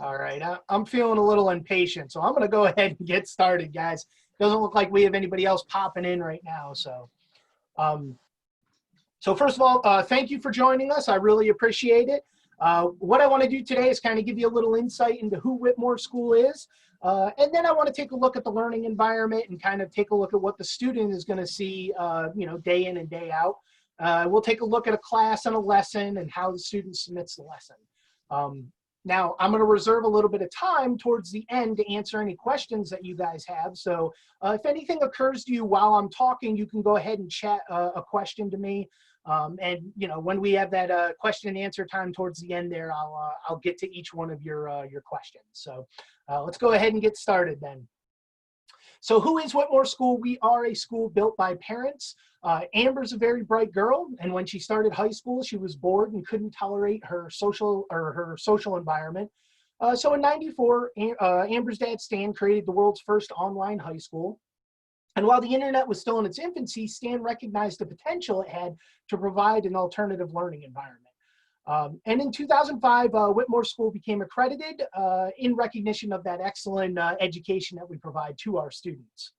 All right, I'm feeling a little impatient, so I'm going to go ahead and get started, guys. Doesn't look like we have anybody else popping in right now. Um, so first of all, thank you for joining us. I really appreciate it. What I want to do today is kind of give you a little insight into who Whitmore School is. And then I want to take a look at the learning environment and kind of take a look at what the student is going to see, day in and day out. We'll take a look at a class and a lesson and how the student submits the lesson. Now, I'm going to reserve a little bit of time towards the end to answer any questions that you guys have. So if anything occurs to you while I'm talking, you can go ahead and chat a question to me. And when we have that question and answer time towards the end there, I'll get to each one of your questions. So let's go ahead and get started then. So who is Whitmore School? We are a school built by parents. Amber's a very bright girl, and when she started high school, she was bored and couldn't tolerate her social environment. So in '94, Amber's dad Stan created the world's first online high school. And while the internet was still in its infancy, Stan recognized the potential it had to provide an alternative learning environment. And in 2005, Whitmore School became accredited in recognition of that excellent education that we provide to our students.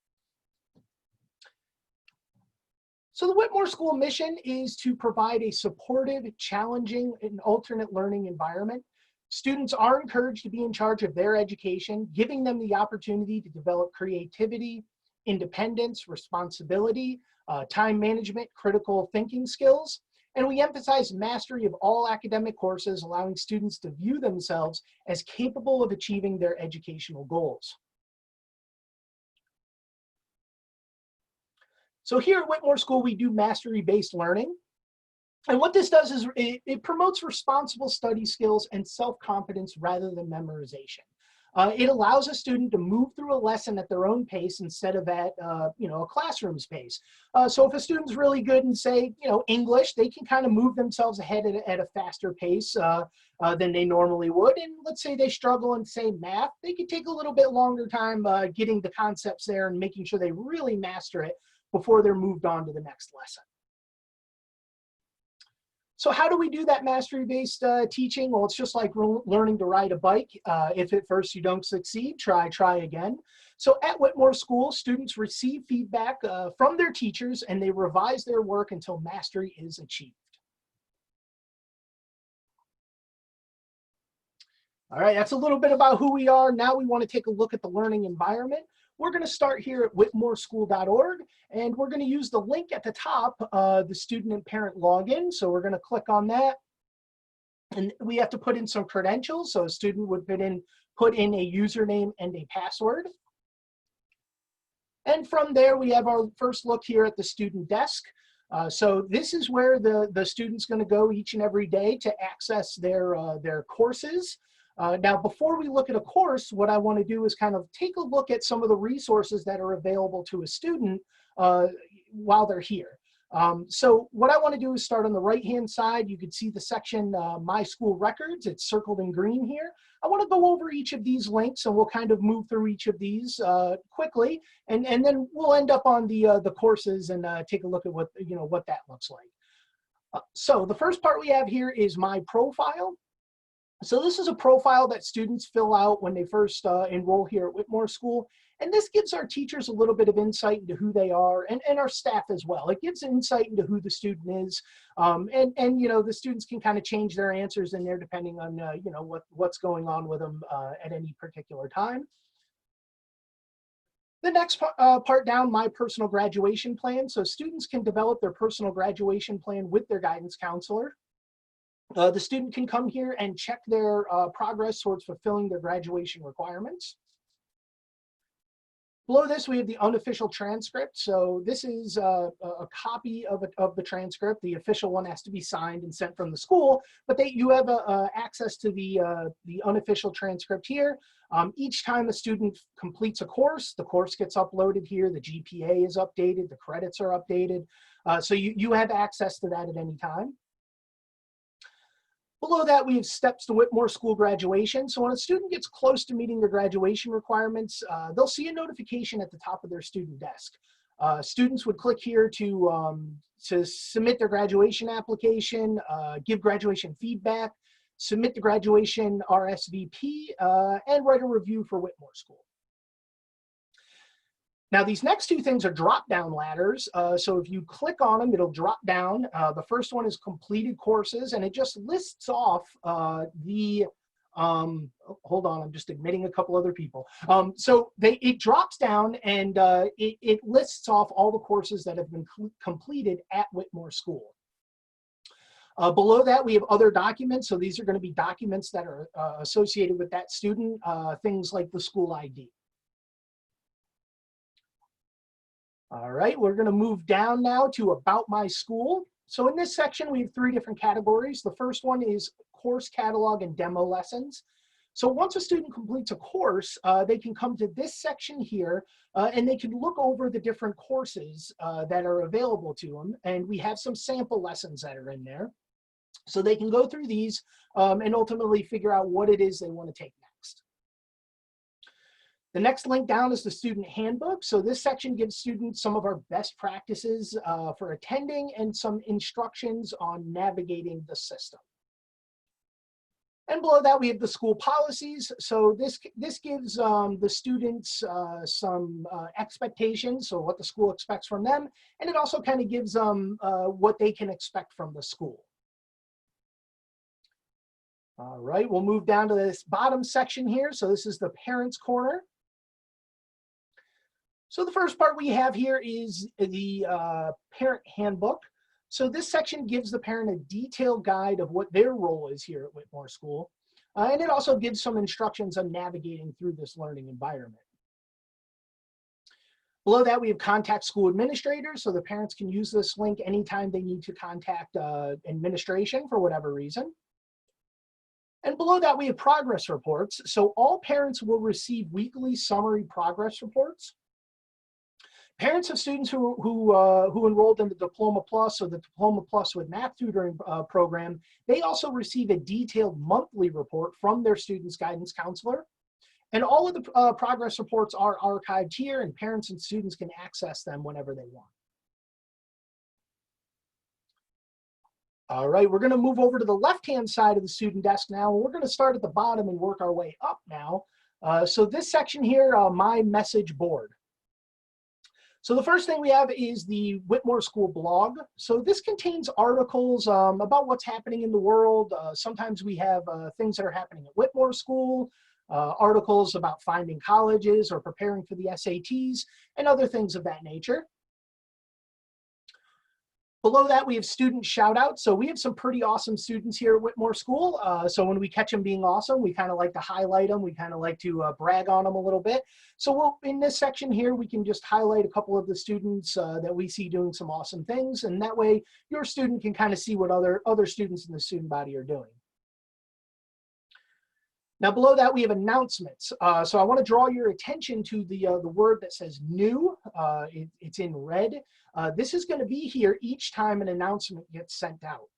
So the Whitmore School mission is to provide a supportive, challenging, and alternate learning environment. Students are encouraged to be in charge of their education, giving them the opportunity to develop creativity, independence, responsibility, time management, critical thinking skills. And we emphasize mastery of all academic courses, allowing students to view themselves as capable of achieving their educational goals. So here at Whitmore School, we do mastery-based learning. And what this does is it promotes responsible study skills and self-confidence rather than memorization. It allows a student to move through a lesson at their own pace instead of at a classroom's pace. So if a student's really good in, say, English, they can kind of move themselves ahead at a faster pace than they normally would. And let's say they struggle in, say, math, they could take a little bit longer time getting the concepts there and making sure they really master it before they're moved on to the next lesson. So how do we do that mastery-based teaching? Well, it's just like learning to ride a bike. If at first you don't succeed, try again. So at Whitmore School, students receive feedback from their teachers and they revise their work until mastery is achieved. All right, that's a little bit about who we are. Now we want to take a look at the learning environment. We're going to start here at whitmoreschool.org, and we're going to use the link at the top, the student and parent login. So we're going to click on that, and we have to put in some credentials. So a student would put in a username and a password. And from there, we have our first look here at the student desk. So this is where the student's going to go each and every day to access their courses. Now, before we look at a course, what I want to do is kind of take a look at some of the resources that are available to a student while they're here. So what I want to do is start on the right-hand side. You can see the section My School Records. It's circled in green here. I want to go over each of these links, and we'll kind of move through each of these quickly, and then we'll end up on the courses and take a look at what that looks like. So the first part we have here is My Profile. So this is a profile that students fill out when they first enroll here at Whitmore School. And this gives our teachers a little bit of insight into who they are and our staff as well. It gives insight into who the student is. And the students can kind of change their answers in there depending on, what's going on with them at any particular time. The next part down, My Personal Graduation Plan. So students can develop their personal graduation plan with their guidance counselor. The student can come here and check their progress towards fulfilling their graduation requirements. Below this, we have the unofficial transcript. So this is a copy of the transcript. The official one has to be signed and sent from the school, but you have access to the unofficial transcript here. Each time a student completes a course, the course gets uploaded here. The GPA is updated. The credits are updated. So you have access to that at any time. Below that, we have steps to Whitmore School graduation. So when a student gets close to meeting their graduation requirements, they'll see a notification at the top of their student desk. Students would click here to submit their graduation application, give graduation feedback, submit the graduation RSVP, and write a review for Whitmore School. Now, these next two things are drop-down ladders. So if you click on them, it'll drop down. The first one is completed courses, and it just lists off hold on, I'm just admitting a couple other people. So it drops down and it lists off all the courses that have been completed at Whitmore School. Below that, we have other documents. So these are going to be documents that are associated with that student, things like the school ID. All right, we're going to move down now to About My School. So in this section, we have three different categories. The first one is course catalog and demo lessons. So once a student completes a course, they can come to this section here and they can look over the different courses that are available to them. And we have some sample lessons that are in there. So they can go through these and ultimately figure out what it is they want to take next. The next link down is the student handbook. So this section gives students some of our best practices for attending and some instructions on navigating the system. And below that, we have the school policies. So this gives the students some expectations, so what the school expects from them, and it also kind of gives them what they can expect from the school. All right, we'll move down to this bottom section here. So this is the Parents Corner. So the first part we have here is the parent handbook. So this section gives the parent a detailed guide of what their role is here at Whitmore School. And it also gives some instructions on navigating through this learning environment. Below that, we have contact school administrators. So the parents can use this link anytime they need to contact administration for whatever reason. And below that, we have progress reports. So all parents will receive weekly summary progress reports. Parents of students who enrolled in the Diploma Plus or the Diploma Plus with Math Tutoring program, they also receive a detailed monthly report from their student's guidance counselor. And all of the progress reports are archived here, and parents and students can access them whenever they want. All right, we're going to move over to the left-hand side of the student desk now, and we're going to start at the bottom and work our way up now. So this section here, My Message Board. So the first thing we have is the Whitmore School blog. So this contains articles about what's happening in the world. Sometimes we have things that are happening at Whitmore School, articles about finding colleges or preparing for the SATs, and other things of that nature. Below that, we have student shout outs. So we have some pretty awesome students here at Whitmore School. So when we catch them being awesome, we kind of like to highlight them. We kind of like to brag on them a little bit. So in this section here, we can just highlight a couple of the students that we see doing some awesome things. And that way your student can kind of see what other students in the student body are doing. Now below that, we have announcements. So I want to draw your attention to the word that says new. It's in red. This is going to be here each time an announcement gets sent out.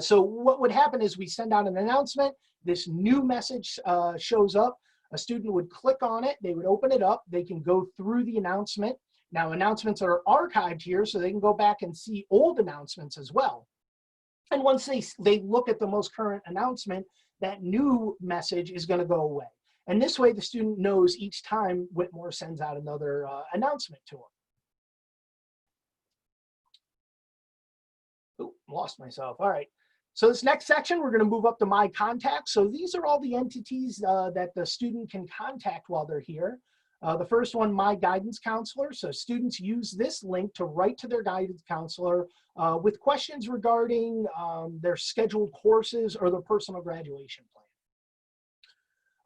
So what would happen is we send out an announcement. This new message shows up. A student would click on it. They would open it up. They can go through the announcement. Now announcements are archived here, so they can go back and see old announcements as well. And once they look at the most current announcement, that new message is going to go away. And this way the student knows each time Whitmore sends out another announcement to them. Oh, lost myself. All right. So this next section, we're going to move up to My Contacts. So these are all the entities that the student can contact while they're here. The first one, My Guidance Counselor. So students use this link to write to their guidance counselor with questions regarding their scheduled courses or their personal graduation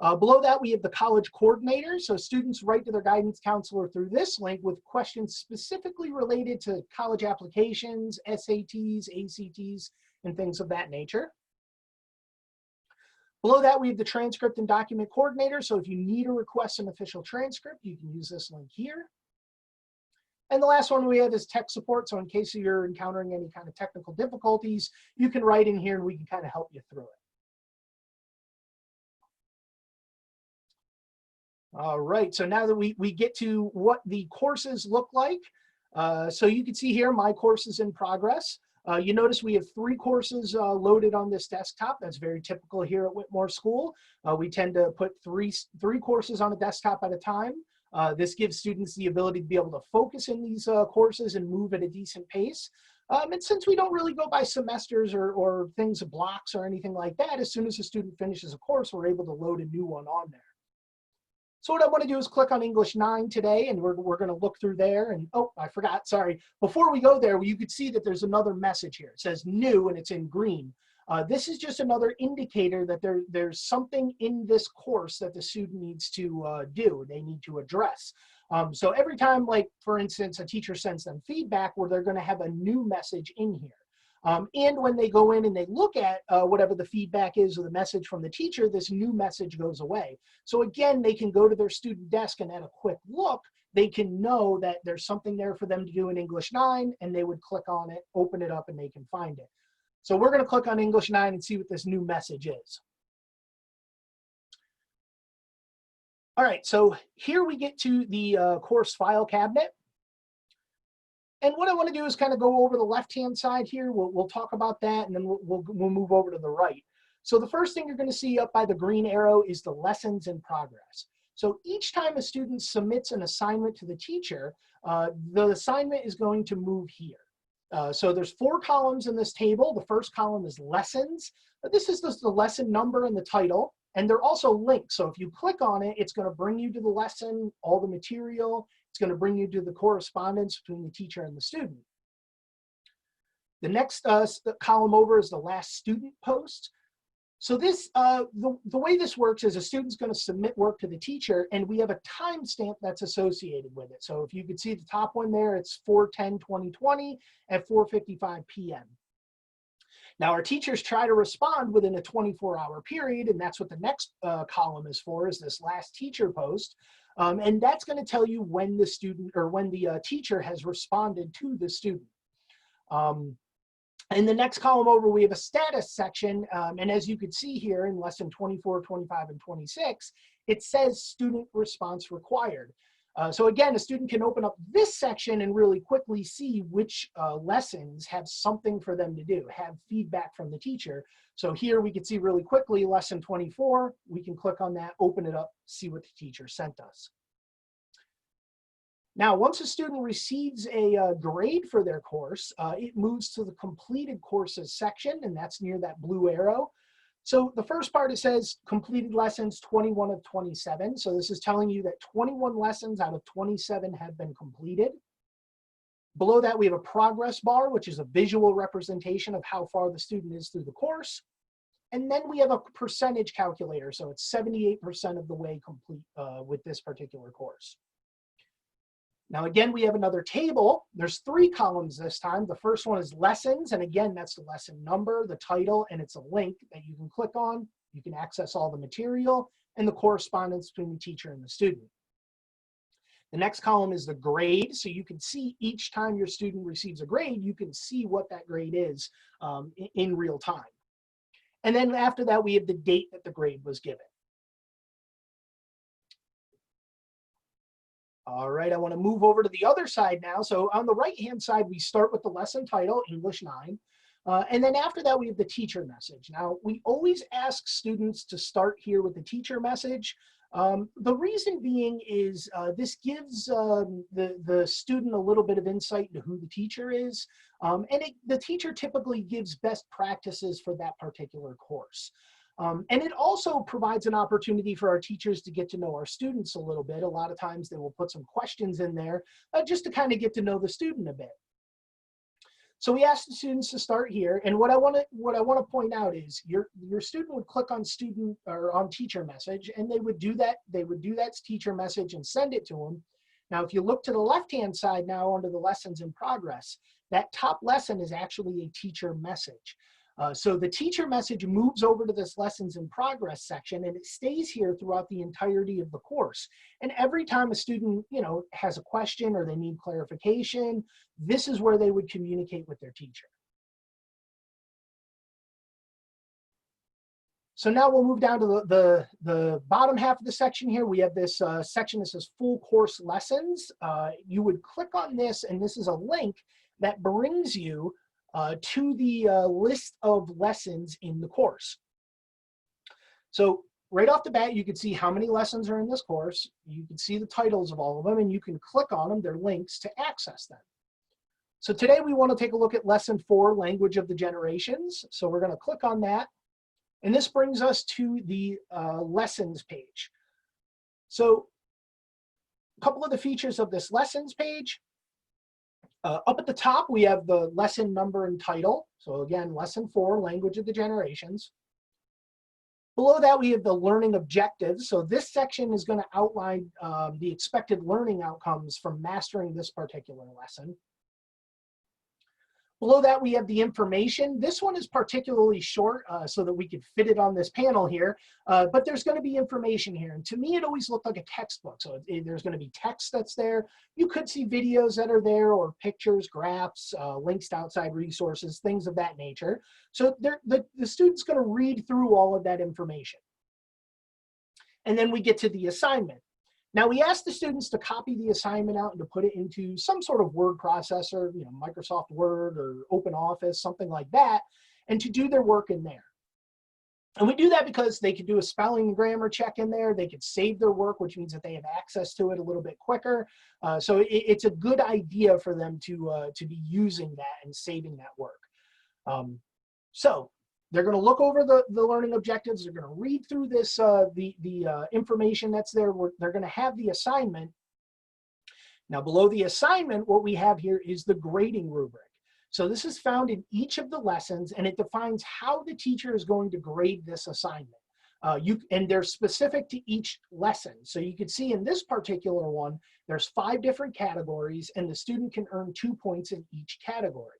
plan. Below that, we have the College Coordinator. So students write to their guidance counselor through this link with questions specifically related to college applications, SATs, ACTs, and things of that nature. Below that, we have the Transcript and Document Coordinator. So if you need to request an official transcript, you can use this link here. And the last one we have is Tech Support. So in case you're encountering any kind of technical difficulties, you can write in here and we can kind of help you through it. All right, so now that we get to what the courses look like. So you can see here, my course is in progress. You notice we have 3 courses loaded on this desktop. That's very typical here at Whitmore School. We tend to put three courses on a desktop at a time. This gives students the ability to be able to focus in these courses and move at a decent pace. And since we don't really go by semesters or things of blocks or anything like that, as soon as a student finishes a course, we're able to load a new one on there. So what I want to do is click on English 9 today, and we're going to look through there. And oh, I forgot, sorry. Before we go there, you could see that there's another message here. It says new, and it's in green. This is just another indicator that there's something in this course that the student needs to do, they need to address. So every time, like, for instance, a teacher sends them feedback where they're going to have a new message in here. And when they go in and they look at whatever the feedback is or the message from the teacher, this new message goes away. So again, they can go to their student desk and at a quick look, they can know that there's something there for them to do in English 9, and they would click on it, open it up, and they can find it. So we're going to click on English 9 and see what this new message is. All right, so here we get to the course file cabinet. And what I want to do is kind of go over the left-hand side here. We'll talk about that, and then we'll move over to the right. So the first thing you're going to see up by the green arrow is the lessons in progress. So each time a student submits an assignment to the teacher, the assignment is going to move here. So there's 4 columns in this table. The first column is lessons. This is just the lesson number and the title, and they're also linked. So if you click on it, it's going to bring you to the lesson, all the material. It's going to bring you to the correspondence between the teacher and the student. The next column over is the last student post. So this, the way this works is a student's going to submit work to the teacher, and we have a timestamp that's associated with it. So if you could see the top one there, it's 4/10/2020 at 4:55 p.m. Now our teachers try to respond within a 24-hour period, and that's what the next column is for, is this last teacher post. And that's going to tell you when the student or when the teacher has responded to the student. In the next column over, we have a status section. And as you can see here in lesson 24, 25, and 26, it says student response required. So again, a student can open up this section and really quickly see which lessons have something for them to do, have feedback from the teacher. So here we can see really quickly lesson 24. We can click on that, open it up, see what the teacher sent us. Now, once a student receives a grade for their course, it moves to the completed courses section, and that's near that blue arrow. So the first part, it says completed lessons 21 of 27. So this is telling you that 21 lessons out of 27 have been completed. Below that, we have a progress bar, which is a visual representation of how far the student is through the course. And then we have a percentage calculator. So it's 78% of the way complete with this particular course. Now, again, we have another table. There's 3 columns this time. The first one is lessons. And again, that's the lesson number, the title, and it's a link that you can click on. You can access all the material and the correspondence between the teacher and the student. The next column is the grade. So you can see each time your student receives a grade, you can see what that grade is in real time. And then after that, we have the date that the grade was given. All right, I want to move over to the other side now. So on the right-hand side, we start with the lesson title, English 9. And then after that, we have the teacher message. Now, we always ask students to start here with the teacher message. The reason being is this gives the student a little bit of insight into who the teacher is. And the teacher typically gives best practices for that particular course. And it also provides an opportunity for our teachers to get to know our students a little bit. A lot of times they will put some questions in there just to kind of get to know the student a bit. So we asked the students to start here, and what I want to point out is your student would click on student or on teacher message, and they would do that teacher message and send it to them. Now, if you look to the left-hand side now under the lessons in progress, that top lesson is actually a teacher message. So the teacher message moves over to this lessons in progress section, and it stays here throughout the entirety of the course. And every time a student, has a question or they need clarification, this is where they would communicate with their teacher. So now we'll move down to the bottom half of the section here. We have this section that says full course lessons. You would click on this, and this is a link that brings you to the list of lessons in the course. So right off the bat, you can see how many lessons are in this course. You can see the titles of all of them, and you can click on them. They're links to access them. So today we want to take a look at lesson 4, Language of the Generations. So we're going to click on that. And this brings us to the lessons page. So a couple of the features of this lessons page. Up at the top, we have the lesson number and title. So again, lesson 4, Language of the Generations. Below that, we have the learning objectives. So this section is going to outline the expected learning outcomes from mastering this particular lesson. Below that, we have the information. This one is particularly short so that we could fit it on this panel here, but there's going to be information here. And to me, it always looked like a textbook. So there's going to be text that's there. You could see videos that are there, or pictures, graphs, links to outside resources, things of that nature. So the student's going to read through all of that information. And then we get to the assignment. Now, we asked the students to copy the assignment out and to put it into some sort of word processor, you know, Microsoft Word or OpenOffice, something like that, and to do their work in there. And we do that because they could do a spelling and grammar check in there. They could save their work, which means that they have access to it a little bit quicker. So it's a good idea for them to be using that and saving that work. So they're going to look over the learning objectives. They're going to read through this, the information that's there. They're going to have the assignment. Now, below the assignment, what we have here is the grading rubric. So this is found in each of the lessons, and it defines how the teacher is going to grade this assignment. And they're specific to each lesson. So you can see in this particular one, there's 5 different categories, and the student can earn 2 points in each category.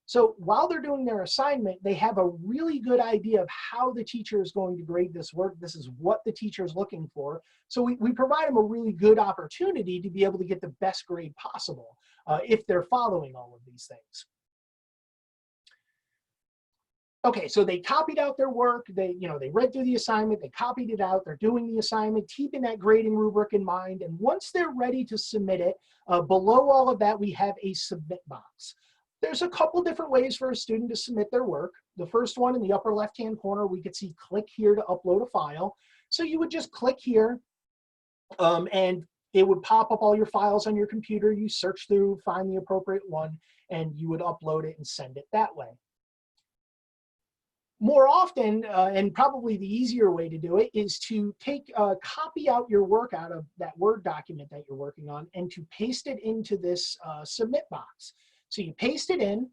So while they're doing their assignment, they have a really good idea of how the teacher is going to grade this work. This is what the teacher is looking for. So we provide them a really good opportunity to be able to get the best grade possible if they're following all of these things. Okay, so they copied out their work. They read through the assignment. They copied it out. They're doing the assignment, keeping that grading rubric in mind. And once they're ready to submit it, below all of that, we have a submit box. There's a couple different ways for a student to submit their work. The first one in the upper left-hand corner, we could see click here to upload a file. So you would just click here and it would pop up all your files on your computer. You search through, find the appropriate one, and you would upload it and send it that way. More often, and probably the easier way to do it, is to copy out your work out of that Word document that you're working on and to paste it into this submit box. So you paste it in,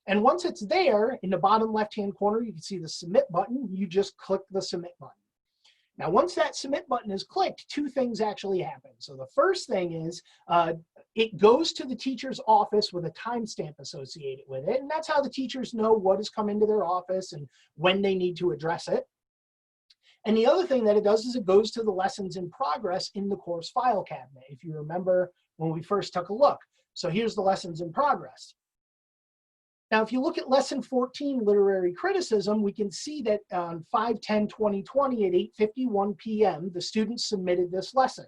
and once it's there, in the bottom left-hand corner, you can see the submit button. You just click the submit button. Now, once that submit button is clicked, 2 things actually happen. So the first thing is it goes to the teacher's office with a timestamp associated with it, and that's how the teachers know what has come into their office and when they need to address it. And the other thing that it does is it goes to the lessons in progress in the course file cabinet, if you remember when we first took a look. So here's the lessons in progress. Now, if you look at lesson 14, literary criticism, we can see that on 5/10/2020 at 8:51 p.m., the students submitted this lesson.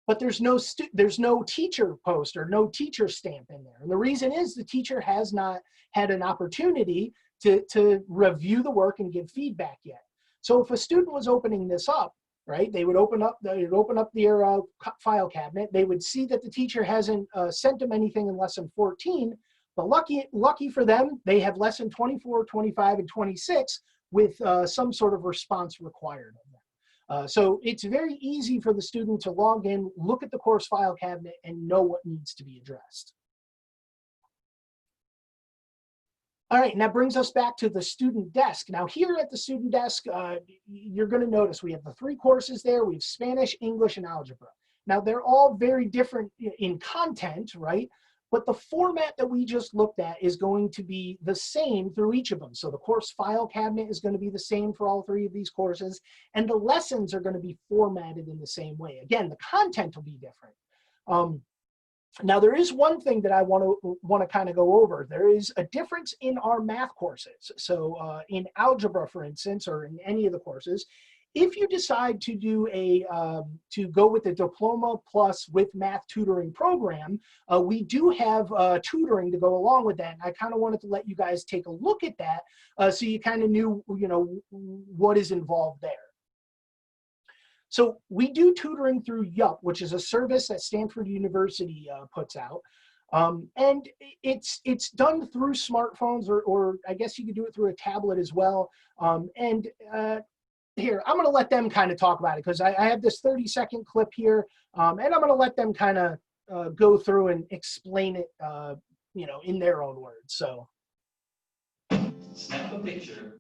But there's no teacher post or no teacher stamp in there. And the reason is the teacher has not had an opportunity to review the work and give feedback yet. So if a student was opening this up, right, they would open up their file cabinet. They would see that the teacher hasn't sent them anything in lesson 14, but lucky for them, they have lesson 24, 25, and 26 with some sort of response required of them. So it's very easy for the student to log in, look at the course file cabinet, and know what needs to be addressed. All right, and that brings us back to the student desk. Now here at the student desk, you're gonna notice we have the 3 courses there. We have Spanish, English, and algebra. Now they're all very different in content, right? But the format that we just looked at is going to be the same through each of them. So the course file cabinet is going to be the same for all 3 of these courses, and the lessons are going to be formatted in the same way. Again, the content will be different. Now there is one thing that I want to kind of go over. There is a difference in our math courses. So in algebra, for instance, or in any of the courses, if you decide to do to go with the Diploma Plus with Math tutoring program, we do have tutoring to go along with that. And I kind of wanted to let you guys take a look at that so you kind of knew, what is involved there. So we do tutoring through Yup, which is a service that Stanford University puts out. And it's done through smartphones, or I guess you could do it through a tablet as well. Here, I'm going to let them kind of talk about it, because I have this 30-second clip here, and I'm going to let them kind of go through and explain it, in their own words. So, snap a picture.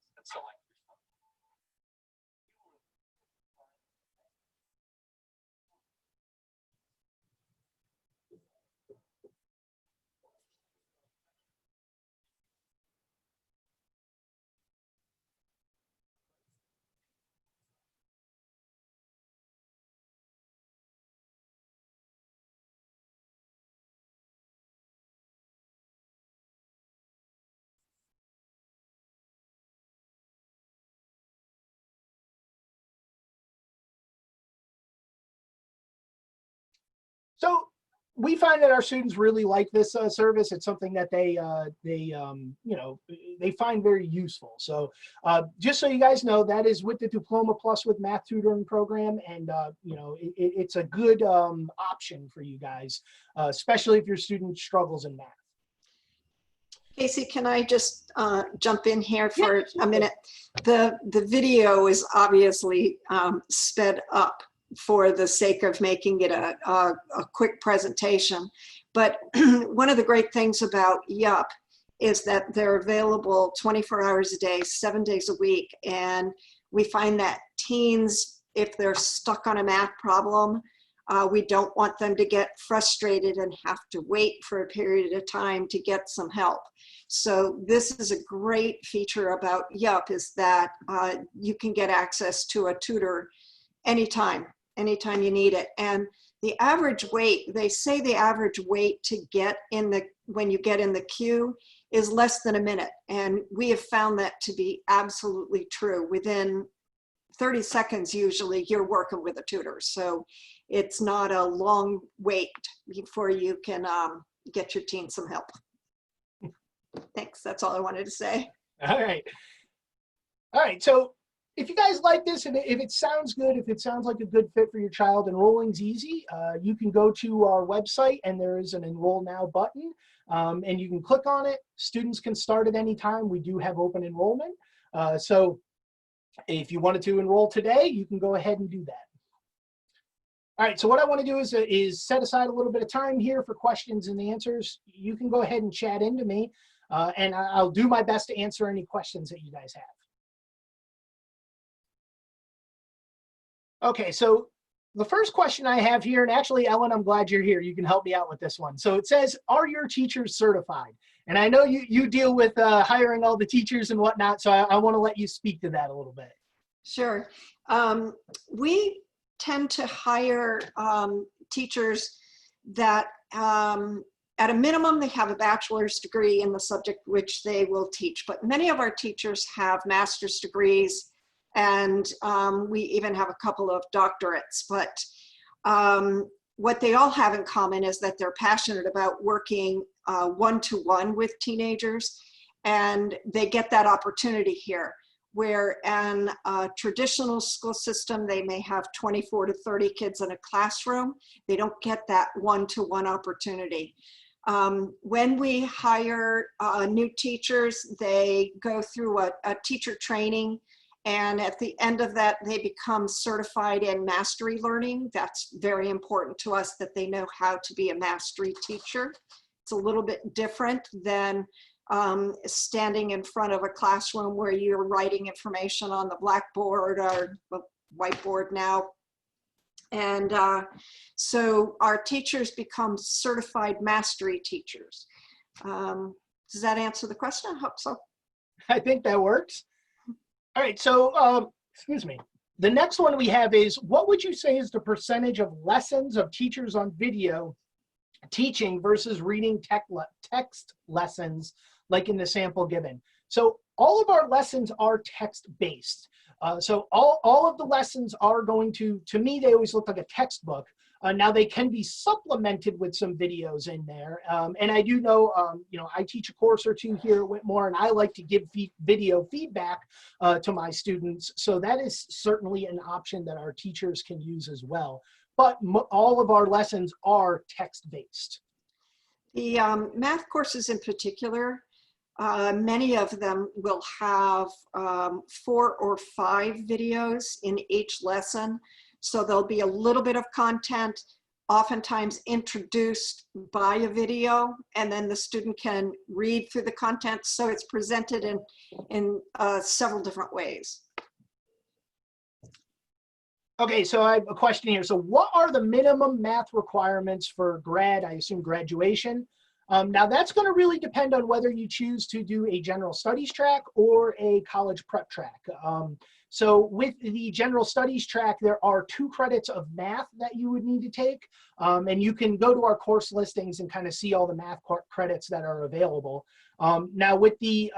So we find that our students really like this service. It's something that they find very useful. So just so you guys know, that is with the Diploma Plus with Math tutoring program, and it's a good option for you guys, especially if your student struggles in math. Casey, can I just jump in here for a minute? The video is obviously sped up for the sake of making it a quick presentation. But one of the great things about Yup is that they're available 24 hours a day, 7 days a week. And we find that teens, if they're stuck on a math problem, we don't want them to get frustrated and have to wait for a period of time to get some help. So this is a great feature about Yup, is that you can get access to a tutor anytime you need it. And the average wait, they say the average wait to get in when you get in the queue is less than a minute. And we have found that to be absolutely true. Within 30 seconds, usually you're working with a tutor. So it's not a long wait before you can get your teen some help. Thanks, that's all I wanted to say. All right, so if you guys like this, and if it sounds good, if it sounds like a good fit for your child, enrolling's easy. You can go to our website, and there is an Enroll Now button, and you can click on it. Students can start at any time. We do have open enrollment. So if you wanted to enroll today, you can go ahead and do that. All right, so what I want to do is set aside a little bit of time here for questions and answers. You can go ahead and chat into me, and I'll do my best to answer any questions that you guys have. Okay, so the first question I have here, and actually, Ellen, I'm glad you're here. You can help me out with this one. So it says, are your teachers certified? And I know you deal with hiring all the teachers and whatnot, so I want to let you speak to that a little bit. Sure. We tend to hire teachers that at a minimum, they have a bachelor's degree in the subject which they will teach. But many of our teachers have master's degrees, and we even have a couple of doctorates. But what they all have in common is that they're passionate about working one-to-one with teenagers, and they get that opportunity here. Where in a traditional school system, they may have 24 to 30 kids in a classroom. They don't get that one-to-one opportunity. When we hire new teachers, they go through a teacher training, and at the end of that, they become certified in mastery learning. That's very important to us, that they know how to be a mastery teacher. It's a little bit different than standing in front of a classroom where you're writing information on the blackboard or the whiteboard now. And so our teachers become certified mastery teachers. Does that answer the question? I hope so. I think that works. All right, so excuse me. The next one we have is, what would you say is the percentage of lessons of teachers on video teaching versus reading text lessons like in the sample given? So all of our lessons are text-based. So all of the lessons are going to me, they always look like a textbook. Now they can be supplemented with some videos in there. And I do know, I teach a course or two here at Whitmore, and I like to give video feedback to my students. So that is certainly an option that our teachers can use as well. But all of our lessons are text-based. The math courses in particular, many of them will have 4 or 5 videos in each lesson. So there'll be a little bit of content, oftentimes introduced by a video, and then the student can read through the content. So it's presented in several different ways. Okay, so I have a question here. So what are the minimum math requirements for I assume graduation? Now that's going to really depend on whether you choose to do a general studies track or a college prep track. So with the general studies track, there are 2 credits of math that you would need to take. And you can go to our course listings and kind of see all the math credits that are available. Now with the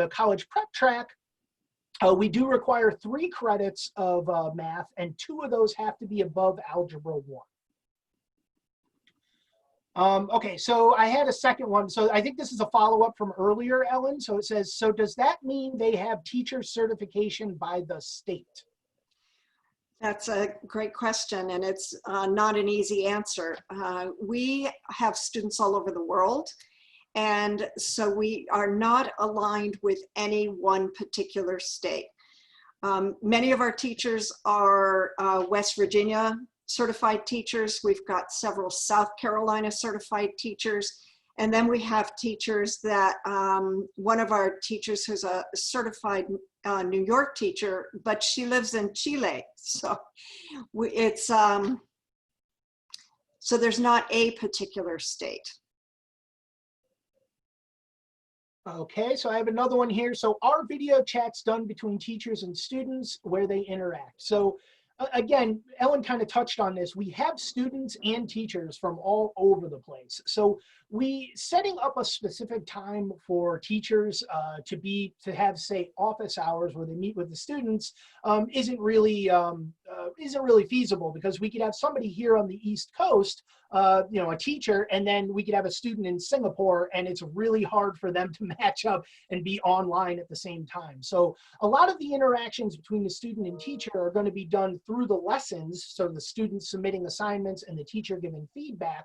college prep track, we do require 3 credits of math, and 2 of those have to be above Algebra 1. Okay, so I had a second one. So I think this is a follow-up from earlier, Ellen. So it says, so does that mean they have teacher certification by the state? That's a great question, and it's not an easy answer. We have students all over the world, and so we are not aligned with any one particular state. Many of our teachers are West Virginia certified teachers. We've got several South Carolina certified teachers. And then we have teachers that, one of our teachers who's a certified New York teacher, but she lives in Chile. So so there's not a particular state. Okay, so I have another one here. So are video chats done between teachers and students where they interact? So again, Ellen kind of touched on this. We have students and teachers from all over the place. So setting up a specific time for teachers to have, say, office hours where they meet with the students isn't really feasible, because we could have somebody here on the East Coast, a teacher, and then we could have a student in Singapore, and it's really hard for them to match up and be online at the same time. So a lot of the interactions between the student and teacher are going to be done through the lessons, so the student submitting assignments and the teacher giving feedback.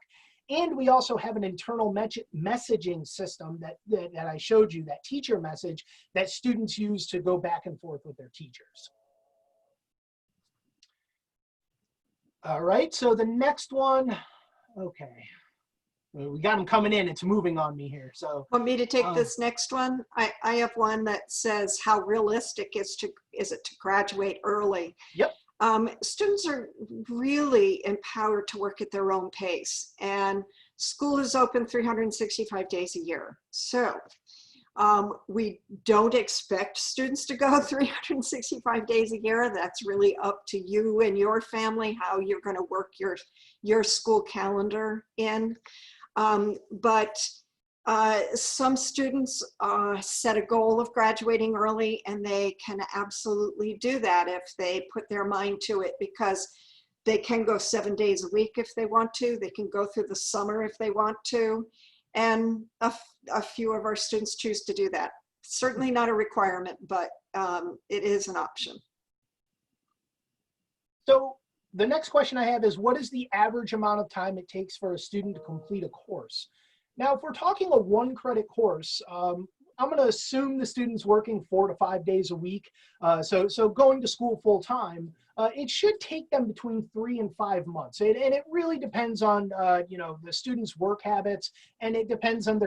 And we also have an internal messaging system that I showed you, that teacher message that students use to go back and forth with their teachers. All right, so the next one, okay. We got them coming in, it's moving on me here. So Want me to take this next one? I have one that says, how realistic is it to graduate early? Yep. Students are really empowered to work at their own pace, and school is open 365 days a year. So we don't expect students to go 365 days a year. That's really up to you and your family, how you're going to work your school calendar in. But some students set a goal of graduating early, and they can absolutely do that if they put their mind to it, because they can go 7 days a week if they want to. They can go through the summer if they want to. And a few of our students choose to do that. Certainly not a requirement, but it is an option. So the next question I have is, what is the average amount of time it takes for a student to complete a course? Now, if we're talking a 1-credit course, I'm going to assume the student's working 4 to 5 days a week. So going to school full time, it should take them between 3 and 5 months. And it really depends on, the student's work habits, and it depends on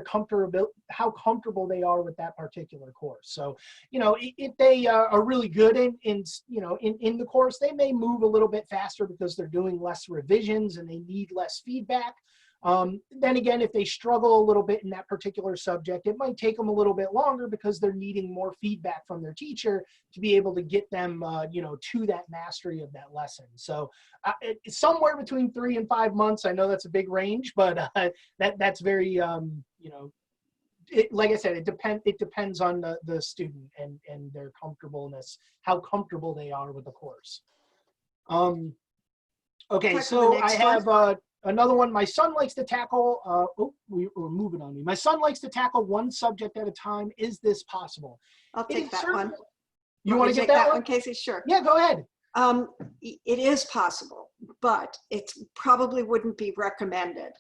how comfortable they are with that particular course. So, if they are really good in the course, they may move a little bit faster because they're doing less revisions and they need less feedback. Then again, if they struggle a little bit in that particular subject, it might take them a little bit longer because they're needing more feedback from their teacher to be able to get them, to that mastery of that lesson. So it's somewhere between 3 and 5 months. I know that's a big range, but that's very, like I said, it depends on the student and their comfortableness, how comfortable they are with the course. Okay, Tackle the so I next have another one. My son likes to tackle, we're moving on me. My son likes to tackle one subject at a time. Is this possible? I'll take that one. You want to take get that one? Casey? Sure. Yeah, go ahead. It is possible, but it probably wouldn't be recommended.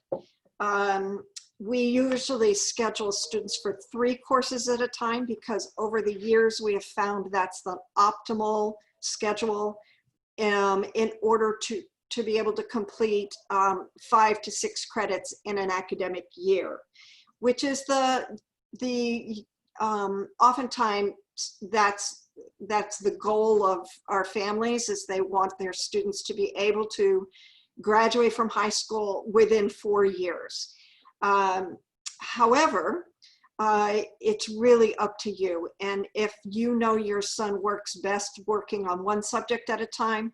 We usually schedule students for 3 courses at a time because over the years we have found that's the optimal schedule in order to be able to complete 5 to 6 credits in an academic year, which is oftentimes that's the goal of our families, is they want their students to be able to graduate from high school within 4 years. However, it's really up to you. And if you know your son works best working on one subject at a time,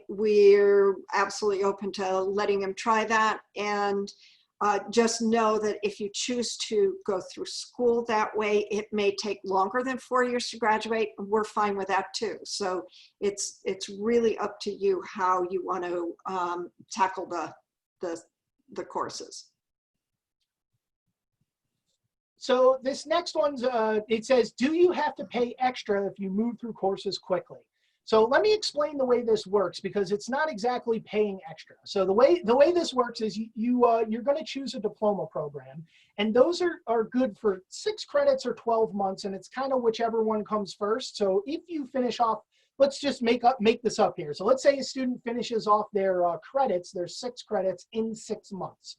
we're absolutely open to letting him try that. And just know that if you choose to go through school that way, it may take longer than 4 years to graduate. We're fine with that too. So it's really up to you how you want to tackle the courses. So this next one's, it says, do you have to pay extra if you move through courses quickly? So let me explain the way this works, because it's not exactly paying extra. So the way this works is you're going to choose a diploma program, and those are good for 6 credits or 12 months, and it's kind of whichever one comes first. So if you finish off, let's just make this up here. So let's say a student finishes off their credits, their 6 credits in 6 months.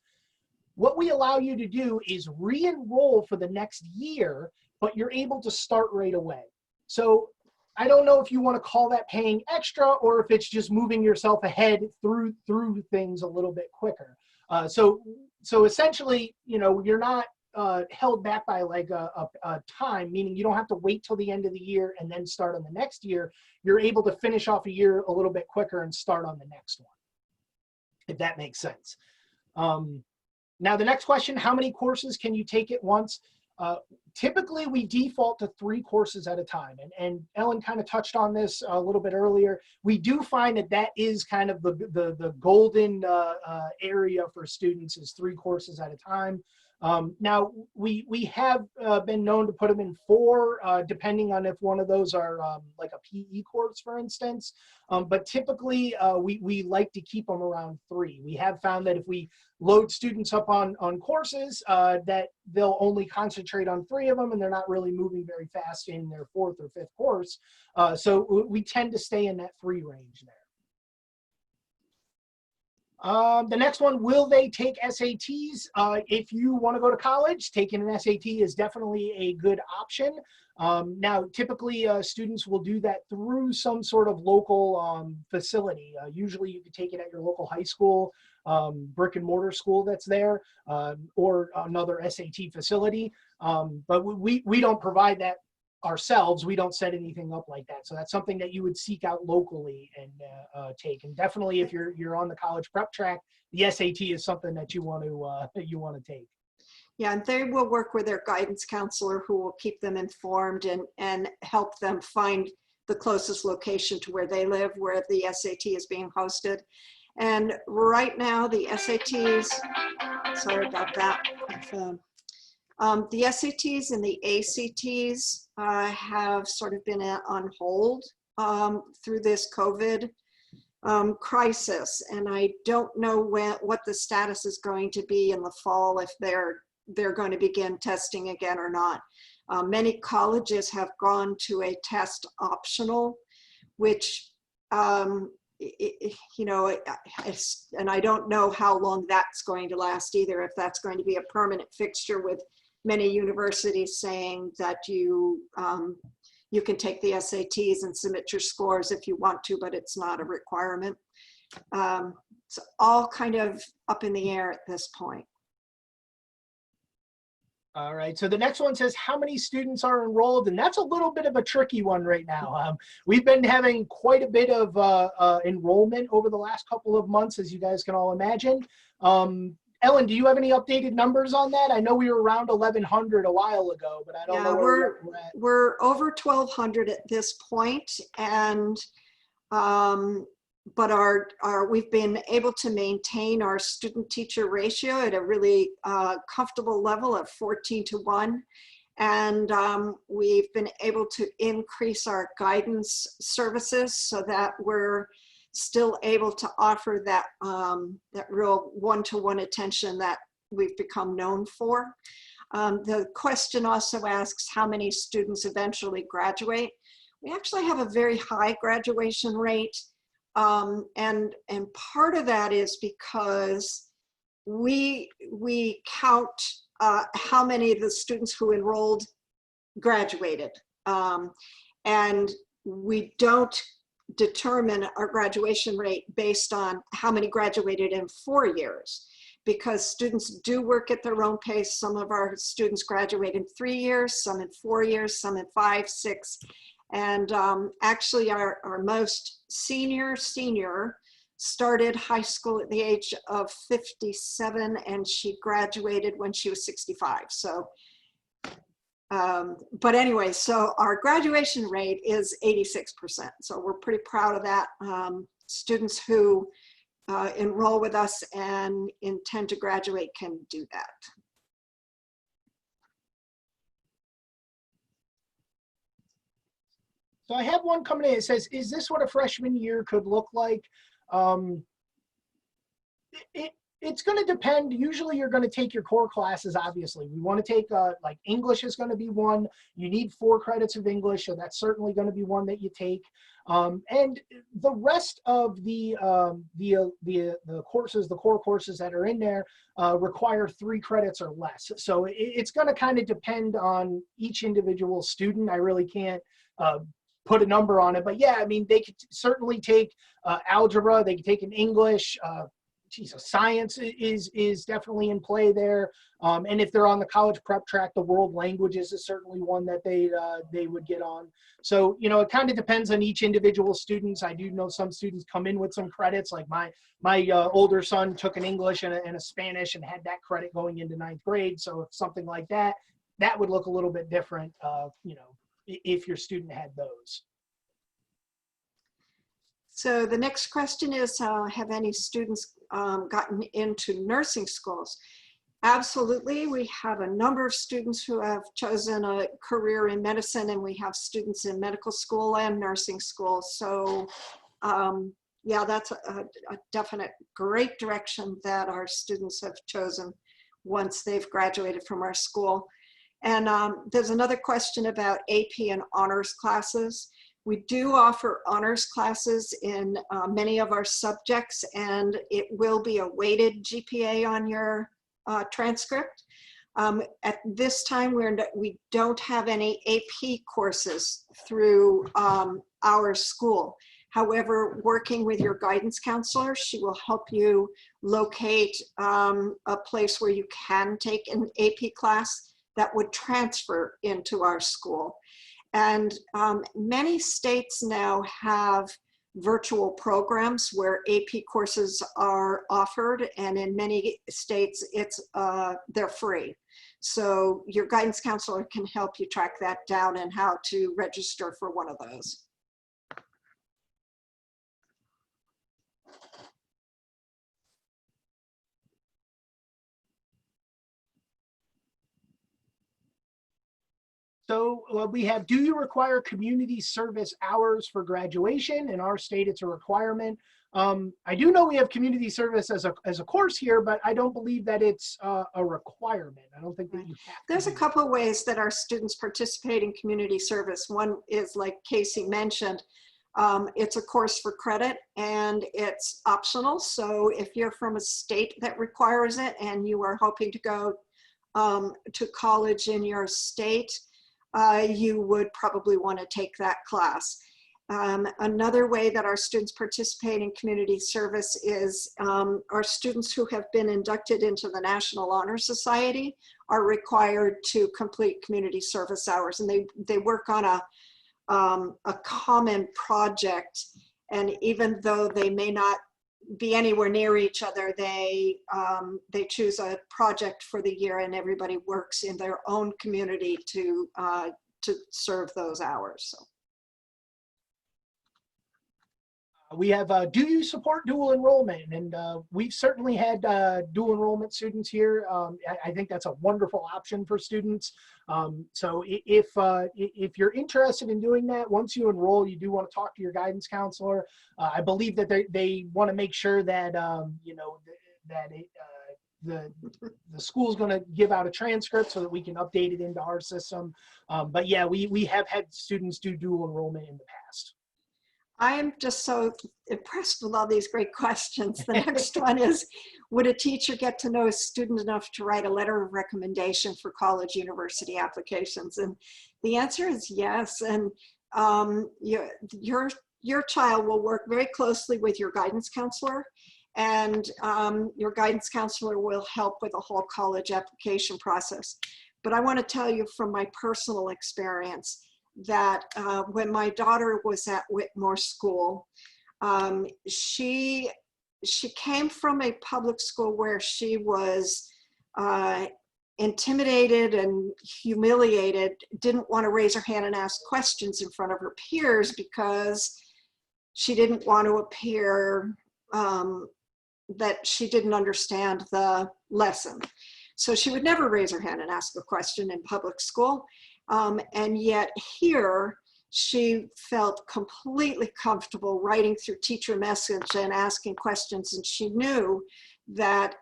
What we allow you to do is re-enroll for the next year, but you're able to start right away. So I don't know if you want to call that paying extra or if it's just moving yourself ahead through things a little bit quicker. So essentially, you're not held back by like a time, meaning you don't have to wait till the end of the year and then start on the next year. You're able to finish off a year a little bit quicker and start on the next one, if that makes sense. Now, the next question, how many courses can you take at once? Typically, we default to 3 courses at a time. And Ellen kind of touched on this a little bit earlier. We do find that is kind of the golden area for students, is 3 courses at a time. Now, we have been known to put them in 4, depending on if one of those are like a PE course, for instance. But typically, we like to keep them around 3. We have found that if we load students up on courses, that they'll only concentrate on 3 of them, and they're not really moving very fast in their 4th or 5th course. So we tend to stay in that 3 range there. The next one, will they take SATs? If you want to go to college, taking an SAT is definitely a good option. Now, typically, students will do that through some sort of local facility. Usually, you could take it at your local high school, brick and mortar school that's there, or another SAT facility. But we don't provide that ourselves. We don't set anything up like that. So that's something that you would seek out locally and take. And definitely, if you're on the college prep track, the SAT is something that you want to take. Yeah, and they will work with their guidance counselor, who will keep them informed and help them find the closest location to where they live, where the SAT is being hosted. And right now, the SATs, sorry about that. The SATs and the ACTs have sort of been on hold through this COVID crisis. And I don't know what the status is going to be in the fall, if they're going to begin testing again or not. Many colleges have gone to a test optional, which, and I don't know how long that's going to last either, if that's going to be a permanent fixture, with many universities saying that you can take the SATs and submit your scores if you want to, but it's not a requirement. It's all kind of up in the air at this point. All right, so the next one says, how many students are enrolled? And that's a little bit of a tricky one right now. We've been having quite a bit of enrollment over the last couple of months, as you guys can all imagine. Ellen, do you have any updated numbers on that? I know we were around 1,100 a while ago, but I don't know where we're at. We're over 1,200 at this point, and but we've been able to maintain our student-teacher ratio at a really comfortable level of 14:1. And we've been able to increase our guidance services so that we're still able to offer that, that real one-to-one attention that we've become known for. The question also asks how many students eventually graduate. We actually have a very high graduation rate. And part of that is because we count how many of the students who enrolled graduated. And we don't determine our graduation rate based on how many graduated in 4 years, because students do work at their own pace. Some of our students graduate in 3 years, some in 4 years, some in 5, 6. And actually our most senior started high school at the age of 57, and she graduated when she was 65. So, but anyway, so our graduation rate is 86%. So we're pretty proud of that. Students who enroll with us and intend to graduate can do that. So I have one coming in. It says, is this what a freshman year could look like? It's going to depend. Usually you're going to take your core classes, obviously. We want to take, like English is going to be one. You need 4 credits of English, so that's certainly going to be one that you take. And the rest of the courses, the core courses that are in there require 3 credits or less. So it's going to kind of depend on each individual student. I really can't put a number on it, but yeah, I mean, they could certainly take algebra, they could take an English, science is definitely in play there. And if they're on the college prep track, the world languages is certainly one that they would get on. So, you know, it kind of depends on each individual students. I do know some students come in with some credits, like my older son took an English and a Spanish and had that credit going into 9th grade. So if something like that, that would look a little bit different, you know, if your student had those. So the next question is, have any students gotten into nursing schools? Absolutely. We have a number of students who have chosen a career in medicine, and we have students in medical school and nursing school. So yeah, that's a definite great direction that our students have chosen once they've graduated from our school. And there's another question about AP and honors classes. We do offer honors classes in many of our subjects, and it will be a weighted GPA on your transcript. At this time, we don't have any AP courses through our school. However, working with your guidance counselor, she will help you locate a place where you can take an AP class that would transfer into our school. And many states now have virtual programs where AP courses are offered, and in many states they're free. So your guidance counselor can help you track that down and how to register for one of those. So we have, do you require community service hours for graduation? In our state, it's a requirement. I do know we have community service as a course here, but I don't believe that it's a requirement. I don't think that you have. There's a couple of ways that our students participate in community service. One is, like Casey mentioned, it's a course for credit and it's optional. So if you're from a state that requires it and you are hoping to go to college in your state, you would probably want to take that class. Another way that our students participate in community service is our students who have been inducted into the National Honor Society are required to complete community service hours, and they work on a common project. And even though they may not be anywhere near each other. They choose a project for the year, and everybody works in their own community to serve those hours. So. We have, do you support dual enrollment? And we've certainly had dual enrollment students here. I think that's a wonderful option for students. So if you're interested in doing that, once you enroll, you do want to talk to your guidance counselor. I believe that they want to make sure that, you know, the school's going to give out a transcript so that we can update it into our system. But yeah, we have had students do dual enrollment in the past. I am just so impressed with all these great questions. The next one is, would a teacher get to know a student enough to write a letter of recommendation for college university applications? And the answer is yes. And your child will work very closely with your guidance counselor, and your guidance counselor will help with the whole college application process. But I want to tell you from my personal experience that when my daughter was at Whitmore School, she came from a public school where she was intimidated and humiliated, didn't want to raise her hand and ask questions in front of her peers because she didn't want to appear that she didn't understand the lesson. So she would never raise her hand and ask a question in public school. And yet here, she felt completely comfortable writing through teacher message and asking questions. And she knew that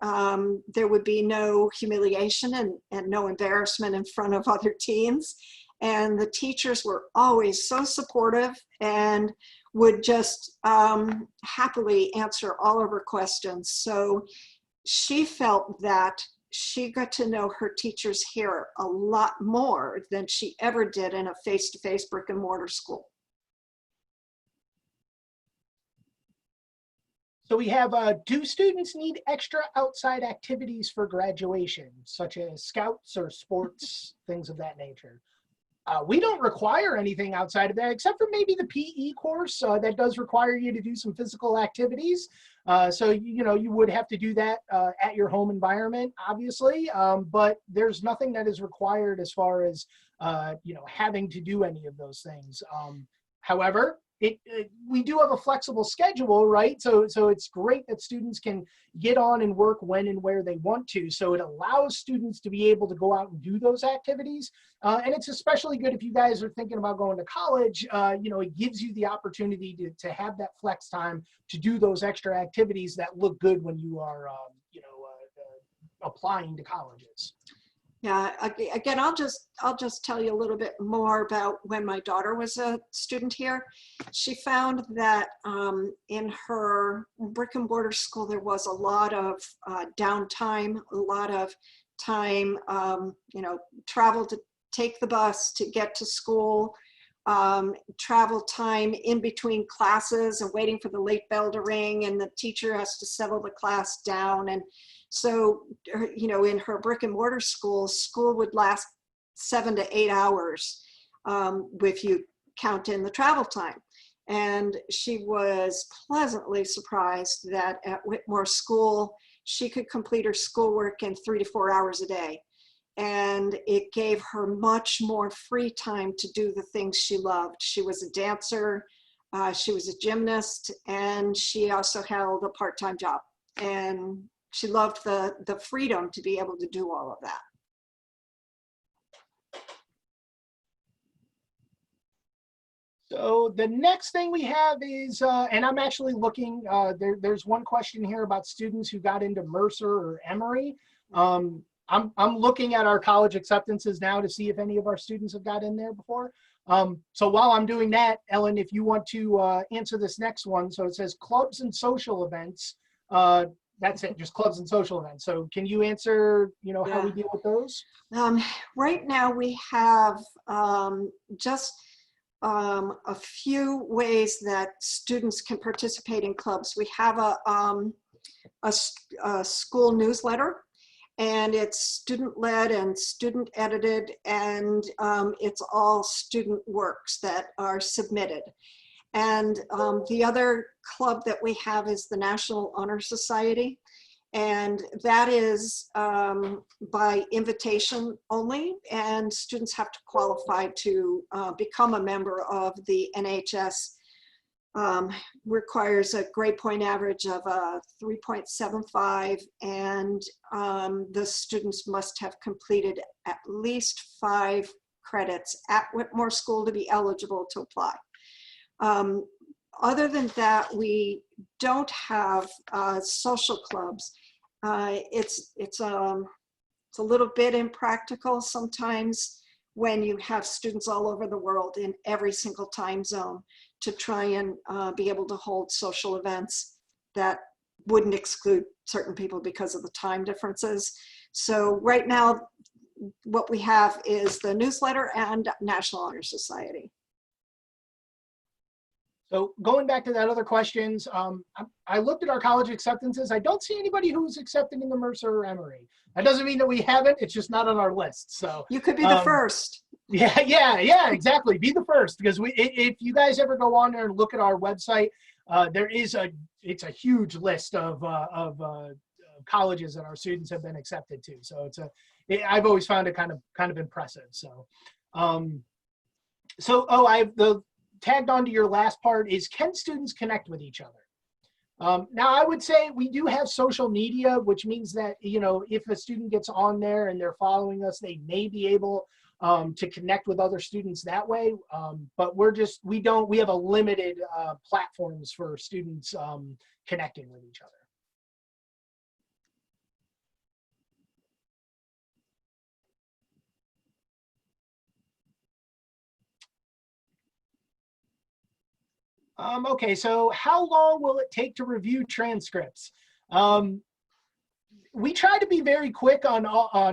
there would be no humiliation and no embarrassment in front of other teens. And the teachers were always so supportive and would just happily answer all of her questions. So she felt that she got to know her teachers here a lot more than she ever did in a face-to-face brick and mortar school. So we have, do students need extra outside activities for graduation, such as scouts or sports, things of that nature? We don't require anything outside of that, except for maybe the PE course that does require you to do some physical activities. So, you know, you would have to do that at your home environment, obviously, but there's nothing that is required as far as, you know, having to do any of those things. However, we do have a flexible schedule, right? So it's great that students can get on and work when and where they want to. So it allows students to be able to go out and do those activities. And it's especially good if you guys are thinking about going to college. You know, it gives you the opportunity to have that flex time to do those extra activities that look good when you are, you know, applying to colleges. Yeah, again, I'll just tell you a little bit more about when my daughter was a student here. She found that in her brick and mortar school, there was a lot of downtime, a lot of time, you know, travel to take the bus to get to school, travel time in between classes and waiting for the late bell to ring, and the teacher has to settle the class down. And so, you know, in her brick and mortar school would last 7 to 8 hours if you count in the travel time. And she was pleasantly surprised that at Whitmore School, she could complete her schoolwork in 3 to 4 hours a day. And it gave her much more free time to do the things she loved. She was a dancer, she was a gymnast, and she also held a part-time job. And she loved the freedom to be able to do all of that. So the next thing we have is, and I'm actually looking, there's one question here about students who got into Mercer or Emory. I'm looking at our college acceptances now to see if any of our students have got in there before. So while I'm doing that, Ellen, if you want to answer this next one. So it says clubs and social events. That's it, just clubs and social events. So can you answer, you know, how we deal with those? Right now we have just a few ways that students can participate in clubs. We have a school newsletter, and it's student-led and student-edited, and it's all student works that are submitted. And the other club that we have is the National Honor Society. And that is by invitation only, and students have to qualify to become a member of the NHS. Requires a grade point average of 3.75, and the students must have completed at least 5 credits at Whitmore School to be eligible to apply. Other than that, we don't have social clubs. It's a little bit impractical sometimes when you have students all over the world in every single time zone to try and be able to hold social events that wouldn't exclude certain people because of the time differences. So right now, what we have is the newsletter and National Honor Society. So going back to that other questions, I looked at our college acceptances. I don't see anybody who's accepted in the Mercer or Emory. That doesn't mean that we haven't. It's just not on our list. So you could be the first. Yeah, exactly. Be the first, because if you guys ever go on there and look at our website, it's a huge list of colleges that our students have been accepted to. So I've always found it kind of impressive. So, tagged onto your last part is, can students connect with each other? Now, I would say we do have social media, which means that, if a student gets on there and they're following us, they may be able to connect with other students that way. But we have a limited platforms for students connecting with each other. Okay, so how long will it take to review transcripts? We try to be very quick on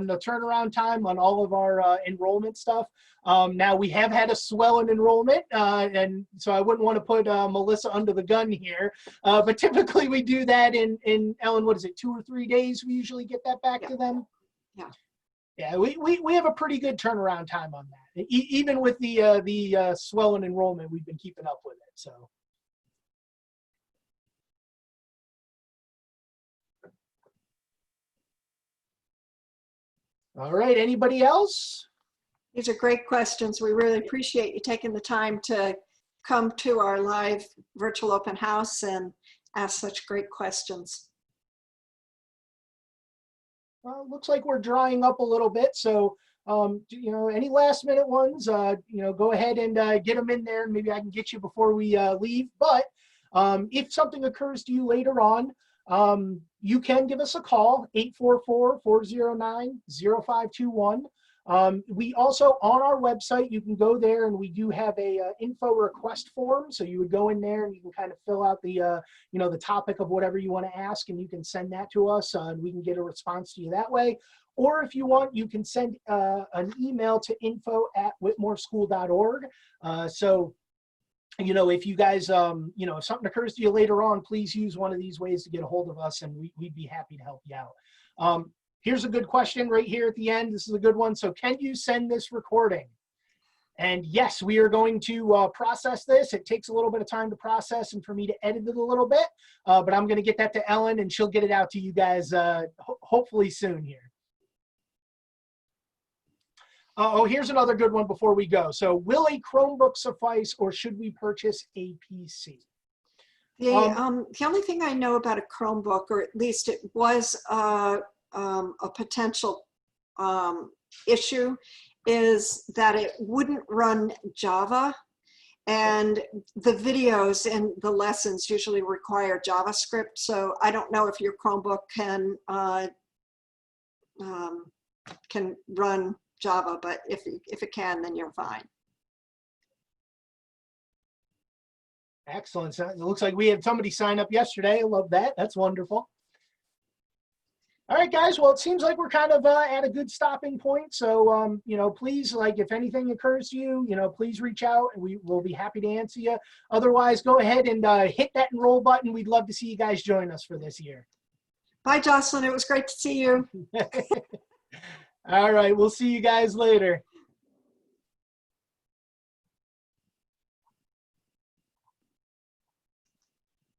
the turnaround time on all of our enrollment stuff. Now, we have had a swell in enrollment, and so I wouldn't want to put Melissa under the gun here. But typically we do that in Ellen, what is it, 2 or 3 days? We usually get that back to them. Yeah, we have a pretty good turnaround time on that. Even with the swell in enrollment, we've been keeping up with it. So. All right, anybody else? These are great questions. We really appreciate you taking the time to come to our live virtual open house and ask such great questions. Well, it looks like we're drying up a little bit. So, any last minute ones, go ahead and get them in there. Maybe I can get you before we leave. But if something occurs to you later on, you can give us a call, 844-409-0521. We also, on our website, you can go there and we do have a info request form. So you would go in there and you can kind of fill out the, the topic of whatever you want to ask, and you can send that to us and we can get a response to you that way. Or if you want, you can send an email to info@whitmoreschool.org. If you guys, if something occurs to you later on, please use one of these ways to get a hold of us, and we'd be happy to help you out. Here's a good question right here at the end. This is a good one. So, can you send this recording? And yes, we are going to process this. It takes a little bit of time to process and for me to edit it a little bit, but I'm going to get that to Ellen, and she'll get it out to you guys hopefully soon here. Here's another good one before we go. So, will a Chromebook suffice, or should we purchase a PC? The only thing I know about a Chromebook, or at least it was a potential issue, is that it wouldn't run Java, and the videos and the lessons usually require JavaScript. So I don't know if your Chromebook can run Java, but if it can, then you're fine. Excellent. So it looks like we had somebody sign up yesterday. I love that. That's wonderful. All right, guys. Well, it seems like we're kind of at a good stopping point. So, please, if anything occurs to you, please reach out and we will be happy to answer you. Otherwise, go ahead and hit that enroll button. We'd love to see you guys join us for this year. Bye, Jocelyn. It was great to see you. All right. We'll see you guys later.